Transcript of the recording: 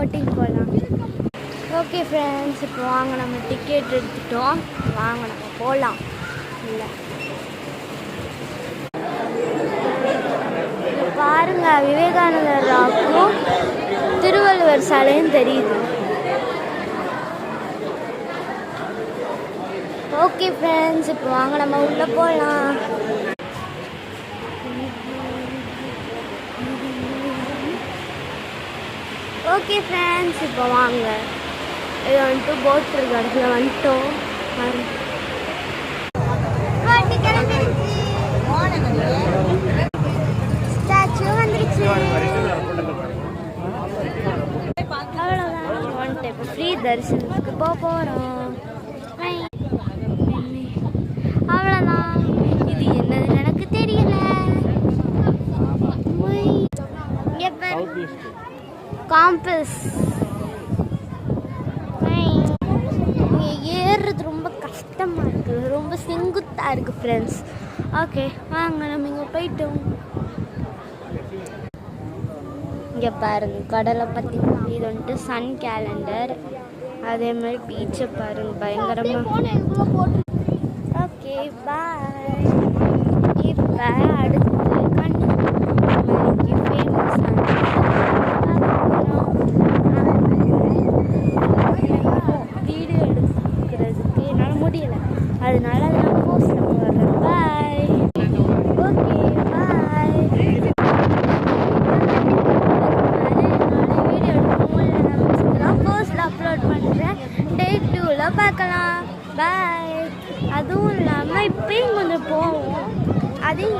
Boating போகலாம். Okay friends, இப்போ வாங்க நம்ம டிக்கெட் எடுத்துட்டோம். வாங்க நம்ம போகலாம். இல்லை பாருங்க, விவேகானந்தர் ராக்கும் திருவள்ளுவர் சிலையும் தெரியுது. ஓகே ஃப்ரெண்ட்ஸ், இப்போ வாங்க நம்ம உள்ளே போகலாம். ஓகே ஃப்ரெண்ட்ஸ், இப்போ வாங்க. இது வந்துட்டு போட் இருக்க இடத்துல வந்துட்டோம். ஸ்டாச்சு வந்துருச்சு. அவ்வளோதான் வந்துட்டு இப்போ ஃப்ரீ தரிசனத்துக்கு போகிறோம். அவ்வளோதான். இது என்னது எனக்கு தெரியல. காம்பஸ் இங்கே ஏறுறது ரொம்ப கஷ்டமாக இருக்குது, ரொம்ப செங்குத்தாக இருக்குது ஃப்ரெண்ட்ஸ். ஓகே வாங்க நம்ம இங்கே போயிட்டோம். இங்கே பாருங்க கடலை பற்றி. இது வந்துட்டு சன் கேலண்டர். அதே மாதிரி பீச்சை பாருங்க பயங்கரமாக. Okay bye. இப்போ அடுத்து கன்னியாகுமரிக்கு ஃபேமஸான வீடியோ எடுக்கிறதுக்கு என்னால் முடியலை, அதனால அதை நான் போஸ்ட் போடுறேன். பாய். Okay bye. என்னால் வீடியோ எடுக்க முடியல, நான் போஸ்டில் அப்லோட் பண்ணுறேன். டே 2ல் பார்க்கலாம். பாய். அதுவும் இல்லாமல் இப்பயும் கொஞ்சம் போவோம். அதையும்